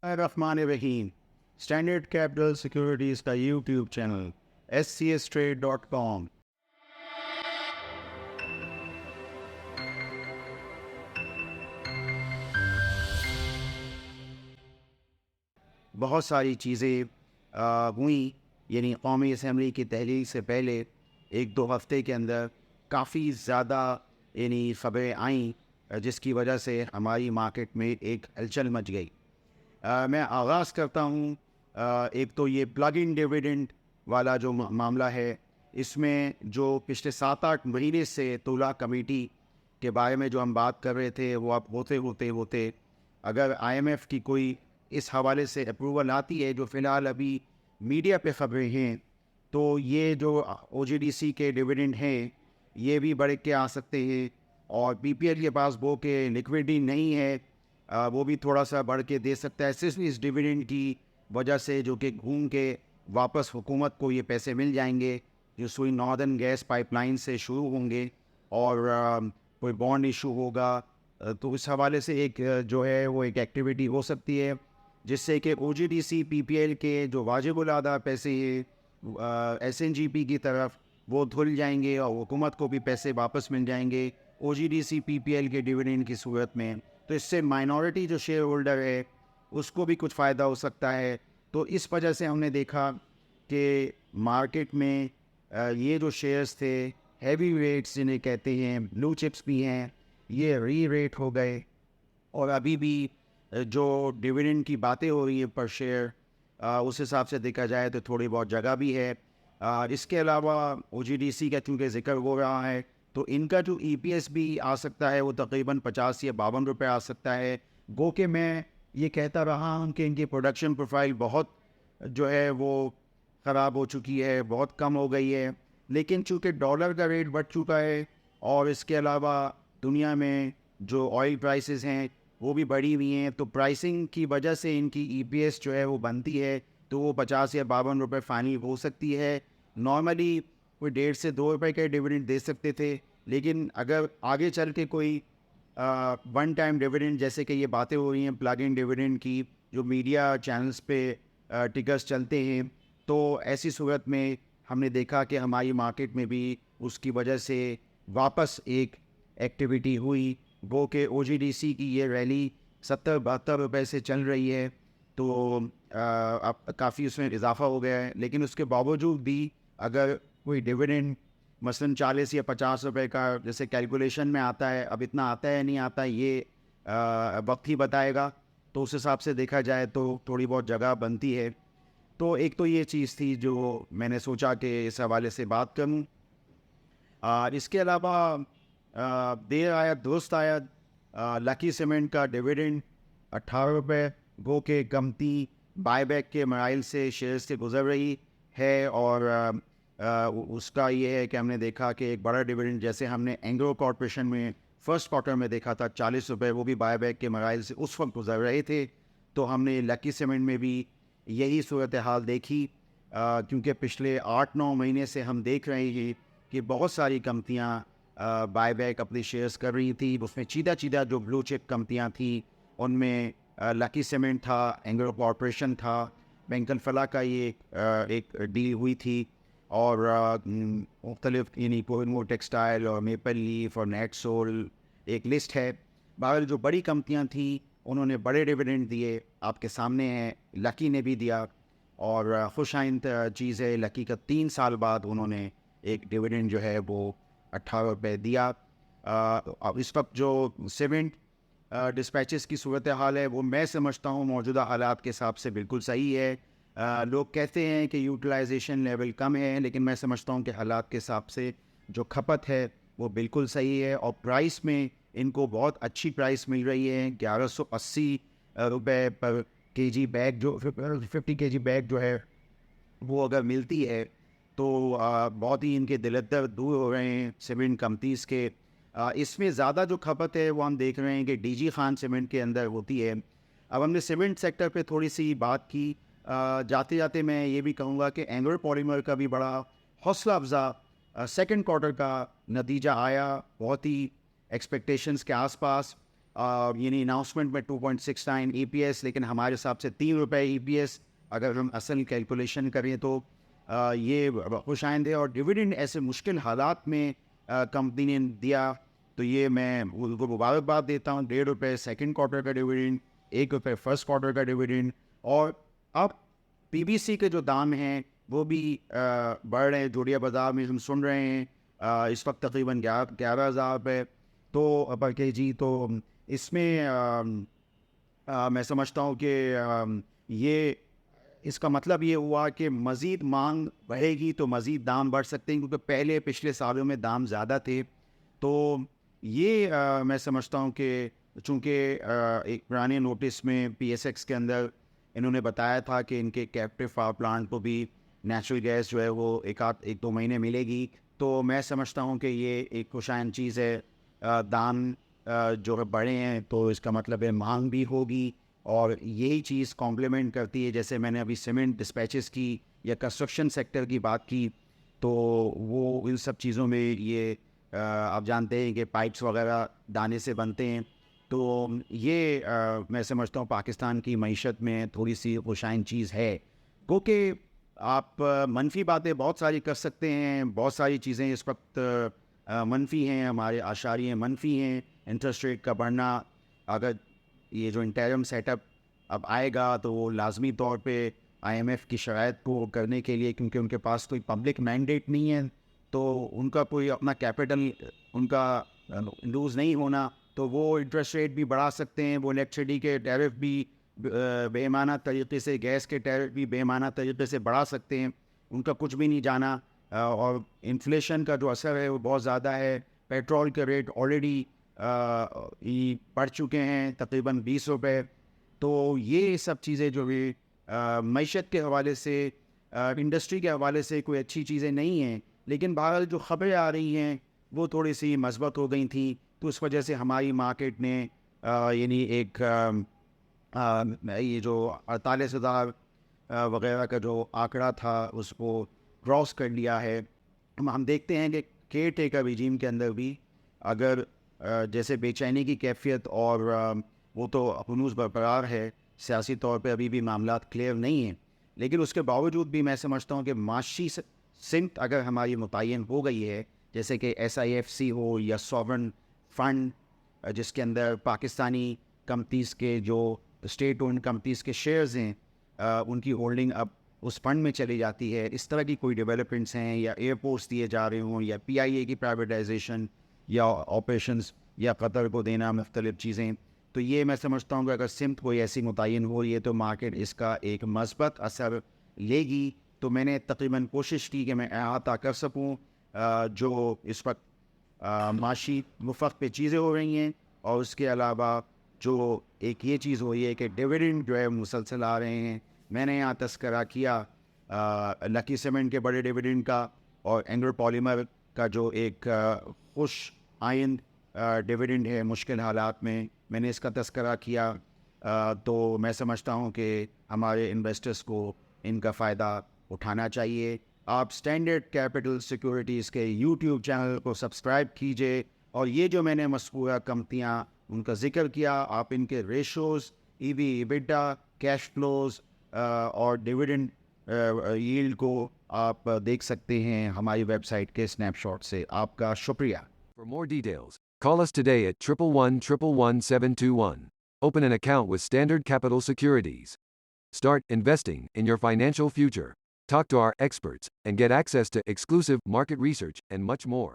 الرحمن الرحیم. Standard capital securities کا یوٹیوب چینل scstrade.com. بہت ساری چیزیں ہوئیں، یعنی قومی اسمبلی کی تحلیل سے پہلے 1-2 ہفتے کے اندر کافی زیادہ خبریں آئیں جس کی وجہ سے ہماری مارکیٹ میں ایک ہلچل مچ گئی. میں آغاز کرتا ہوں. ایک تو یہ پلگ ان ڈیویڈنڈ والا جو معاملہ ہے، اس میں جو پچھلے 7-8 مہینے سے طلوع کمیٹی کے بارے میں جو ہم بات کر رہے تھے، وہ اب ہوتے اگر IMF کی کوئی اس حوالے سے اپروول آتی ہے، جو فی الحال ابھی میڈیا پہ خبریں ہیں، تو یہ جو OGDC کے ڈیویڈنڈ ہیں یہ بھی بڑھ کے آ سکتے ہیں. اور BPL کے پاس وہ کہ لیکوڈی نہیں ہے، وہ بھی تھوڑا سا بڑھ کے دے سکتا ہے صرف اس ڈیویڈنڈ کی وجہ سے، جو کہ گھوم کے واپس حکومت کو یہ پیسے مل جائیں گے جو سوئی ناردرن گیس پائپ لائن سے شروع ہوں گے، اور کوئی بانڈ ایشو ہوگا. تو اس حوالے سے ایک جو ہے وہ ایک ایکٹیویٹی ہو سکتی ہے جس سے کہ OGDC PPL کے جو واجب الادا پیسے ہیں SNGP کی طرف وہ دھل جائیں گے، اور حکومت کو بھی پیسے واپس مل جائیں گے OGDC PPL کے ڈیویڈنڈ کی صورت میں. تو اس سے مائنورٹی جو شیئر ہولڈر ہے اس کو بھی کچھ فائدہ ہو سکتا ہے. تو اس وجہ سے ہم نے دیکھا کہ مارکیٹ میں یہ جو شیئرز تھے، ہیوی ویٹس جنہیں کہتے ہیں، بلو چپس بھی ہیں، یہ ری ریٹ ہو گئے. اور ابھی بھی جو ڈیویڈنڈ کی باتیں ہو رہی ہیں پر شیئر، اس حساب سے دیکھا جائے تو تھوڑی بہت جگہ بھی ہے. اس کے علاوہ OGDC کا چونکہ ذکر ہو رہا ہے تو ان کا جو EPS بھی آ سکتا ہے، وہ تقریباً 50 یا 52 روپے آ سکتا ہے. گو کہ میں یہ کہتا رہا ہوں کہ ان کی پروڈکشن پروفائل بہت جو ہے وہ خراب ہو چکی ہے، بہت کم ہو گئی ہے. لیکن چونکہ ڈالر کا ریٹ بڑھ چکا ہے، اور اس کے علاوہ دنیا میں جو آئل پرائسز ہیں وہ بھی بڑھی ہوئی ہیں، تو پرائسنگ کی وجہ سے ان کی EPS جو ہے وہ بنتی ہے، تو وہ 50 یا 52 روپے فائنل ہو سکتی ہے. نارملی کوئی 1.5 سے 2 روپے کے ڈیویڈنڈ دے سکتے تھے، لیکن اگر آگے چل کے کوئی ون ٹائم ڈیویڈنڈ جیسے کہ یہ باتیں ہو رہی ہیں پلگ ان ڈیویڈنڈ کی، جو میڈیا چینلز پہ ٹکرز چلتے ہیں، تو ایسی صورت میں ہم نے دیکھا کہ ہماری مارکیٹ میں بھی اس کی وجہ سے واپس ایک ایکٹیویٹی ہوئی. وہ کہ OGDC کی یہ ریلی 70-72 روپے سے چل رہی ہے، تو اب کافی اس میں اضافہ ہو گیا ہے. لیکن اس کے باوجود بھی اگر کوئی ڈیویڈنڈ مثلاً 40 یا 50 روپے کا جیسے کیلکولیشن میں آتا ہے، اب اتنا آتا ہے نہیں آتا یہ وقت ہی بتائے گا، تو اس حساب سے دیکھا جائے تو تھوڑی بہت جگہ بنتی ہے. تو ایک تو یہ چیز تھی جو میں نے سوچا کہ اس حوالے سے بات کروں. اس کے علاوہ دیر آید درست آید لکی سیمنٹ کا ڈیویڈنڈ 18 روپے، گو کہ کمپنی بائی بیک کے مراحل سے شیئر سے گزر رہی ہے. اور اس کا یہ ہے کہ ہم نے دیکھا کہ ایک بڑا ڈیویڈنڈ جیسے ہم نے اینگرو کارپوریشن میں فرسٹ کوارٹر میں دیکھا تھا 40 روپے، وہ بھی بائی بیک کے مراحل سے اس وقت گزر رہے تھے. تو ہم نے لکی سیمنٹ میں بھی یہی صورتحال دیکھی، کیونکہ پچھلے 8-9 مہینے سے ہم دیکھ رہے ہیں کہ بہت ساری کمپنیاں بائی بیک اپنی شیئرز کر رہی تھی. اس میں چیدہ جو بلو چپ کمپنیاں تھیں ان میں لکی سیمنٹ تھا، اینگرو کارپوریشن تھا، بینک الفلاح کا یہ ایک ڈیل ہوئی تھی، اور مختلف کوہنور ٹیکسٹائل اور میپل لیف اور نیٹ سول ایک لسٹ ہے. بہرحال جو بڑی کمپنیاں تھیں انہوں نے بڑے ڈیویڈنڈ دیے، آپ کے سامنے ہیں. لکی نے بھی دیا، اور خوش آئند چیز ہے لکی کا 3 سال بعد انہوں نے ایک ڈیویڈنڈ جو ہے وہ 18 روپے دیا. اب اس وقت جو سیمنٹ ڈسپیچز کی صورتحال ہے وہ میں سمجھتا ہوں موجودہ حالات کے حساب سے بالکل صحیح ہے. لوگ کہتے ہیں کہ یوٹیلائزیشن لیول کم ہے، لیکن میں سمجھتا ہوں کہ حالات کے حساب سے جو کھپت ہے وہ بالکل صحیح ہے. اور پرائس میں ان کو بہت اچھی پرائس مل رہی ہے، 1180 روپے پر KG بیگ، جو 50 KG بیگ جو ہے وہ اگر ملتی ہے تو بہت ہی ان کے دل درد دور ہو رہے ہیں سیمنٹ کمپنیز کے. اس میں زیادہ جو کھپت ہے وہ ہم دیکھ رہے ہیں کہ DG خان سیمنٹ کے اندر ہوتی ہے. اب ہم نے سیمنٹ سیکٹر پہ تھوڑی سی بات کی، جاتے جاتے میں یہ بھی کہوں گا کہ اینگرو پولیمر کا بھی بڑا حوصلہ افزا سیکنڈ کوارٹر کا نتیجہ آیا، بہت ہی ایکسپیکٹیشنز کے آس پاس. یعنی اناؤنسمنٹ میں 2.69 EPS، لیکن ہمارے حساب سے 3 روپے EPS اگر ہم اصل کیلکولیشن کریں تو یہ خوش آئند ہے. اور ڈویڈنڈ ایسے مشکل حالات میں کمپنی نے دیا تو یہ میں ان کو مبارکباد دیتا ہوں. 1.5 روپے سیکنڈ کوارٹر کا ڈویڈنڈ، 1 روپے فرسٹ کوارٹر کا ڈویڈنڈ. اور اب PBC کے جو دام ہیں وہ بھی بڑھ رہے ہیں. جوڑیا بازار میں ہم سن رہے ہیں اس وقت تقریباً 11,000 روپے تو پر کے جی. تو اس میں میں سمجھتا ہوں کہ یہ اس کا مطلب یہ ہوا کہ مزید مانگ بڑھے گی تو مزید دام بڑھ سکتے ہیں، کیونکہ پچھلے سالوں میں دام زیادہ تھے. تو یہ میں سمجھتا ہوں کہ چونکہ ایک پرانے نوٹس میں PSX کے اندر انہوں نے بتایا تھا کہ ان کے کیپٹیو پاور پلانٹ کو بھی نیچرل گیس جو ہے وہ 1-2 مہینے ملے گی. تو میں سمجھتا ہوں کہ یہ ایک خوشائند چیز ہے. دام جو ہے بڑھے ہیں تو اس کا مطلب ہے مانگ بھی ہوگی، اور یہی چیز کمپلیمنٹ کرتی ہے. جیسے میں نے ابھی سیمنٹ ڈسپیچز کی یا کنسٹرکشن سیکٹر کی بات کی تو وہ ان سب چیزوں میں یہ آپ جانتے ہیں کہ پائپس وغیرہ دانے سے بنتے ہیں. تو یہ میں سمجھتا ہوں پاکستان کی معیشت میں تھوڑی سی خوشائند چیز ہے. کیونکہ آپ منفی باتیں بہت ساری کر سکتے ہیں، بہت ساری چیزیں اس وقت منفی ہیں، ہمارے اشاریے منفی ہیں. انٹرسٹ ریٹ کا بڑھنا، اگر یہ جو انٹرم سیٹ اپ اب آئے گا تو وہ لازمی طور پہ IMF کی شرائط کو کرنے کے لیے، کیونکہ ان کے پاس کوئی پبلک مینڈیٹ نہیں ہے تو ان کا کوئی اپنا کیپٹل ان کا لوز نہیں ہونا، تو وہ انٹرسٹ ریٹ بھی بڑھا سکتے ہیں. وہ الیکٹریسٹی کے ٹیرف بھی بے ایمانہ طریقے سے، گیس کے ٹیرف بھی بے ایمانہ طریقے سے بڑھا سکتے ہیں. ان کا کچھ بھی نہیں جانا. اور انفلیشن کا جو اثر ہے وہ بہت زیادہ ہے. پیٹرول کے ریٹ آلریڈی بڑھ چکے ہیں تقریباً 20 روپے. تو یہ سب چیزیں جو بھی معیشت کے حوالے سے، انڈسٹری کے حوالے سے کوئی اچھی چیزیں نہیں ہیں. لیکن بہرحال جو خبریں آ رہی ہیں وہ تھوڑی سی مثبت ہو گئی تھیں، تو اس وجہ سے ہماری مارکیٹ نے یعنی ایک یہ جو 48,000 وغیرہ کا جو آنکڑا تھا اس کو کراس کر لیا ہے. ہم دیکھتے ہیں کہ کیئر ٹیکر رجیم کے اندر بھی اگر جیسے بے چینی کی کیفیت، اور وہ تو ہنوز برقرار ہے، سیاسی طور پہ ابھی بھی معاملات کلیئر نہیں ہیں، لیکن اس کے باوجود بھی میں سمجھتا ہوں کہ معاشی سمت اگر ہماری متعین ہو گئی ہے، جیسے کہ SIFC ہو یا سوورن فنڈ جس کے اندر پاکستانی کمپنیز کے جو اسٹیٹ اونڈ کمپنیز کے شیئرز ہیں ان کی ہولڈنگ اب اس فنڈ میں چلی جاتی ہے. اس طرح کی کوئی ڈیولپمنٹس ہیں، یا ایئرپورٹس دیے جا رہے ہوں، یا PIA کی پرائیویٹائزیشن، یا آپریشنز یا قطر کو دینا مختلف چیزیں، تو یہ میں سمجھتا ہوں کہ اگر سمت کوئی ایسی متعین ہو رہی ہے تو مارکیٹ اس کا ایک مثبت اثر لے گی. تو میں نے تقریباً کوشش کی کہ میں احاطہ کر سکوں جو اس وقت معاشی مفت پہ چیزیں ہو رہی ہیں، اور اس کے علاوہ جو ایک یہ چیز ہوئی ہے کہ ڈویڈنڈ جو ہے مسلسل آ رہے ہیں. میں نے یہاں تذکرہ کیا لکی سیمنٹ کے بڑے ڈویڈنڈ کا، اور اینگلو پالیمر کا جو ایک خوش آئند ڈویڈنڈ ہے مشکل حالات میں نے اس کا تذکرہ کیا. تو میں سمجھتا ہوں کہ ہمارے انویسٹرز کو ان کا فائدہ اٹھانا چاہیے. آپ اسٹینڈرڈ کیپٹل سیکورٹیز کے YouTube چینل کو سبسکرائب کیجیے، اور یہ جو میں نے مذکورہ کمپنیاں ان کا ذکر کیا، آپ ان کے ratios, EV EBITDA، cash flows اور ڈویڈنڈ ییلڈ کو آپ دیکھ سکتے ہیں ہماری ویب سائٹ کے اسنیپ شاٹ سے. آپ کا شکریہ. For more details, call us today at 111-111-721. Open an account with Standard Capital Securities. Start investing in your financial future. Talk to our experts and get access to exclusive market research and much more.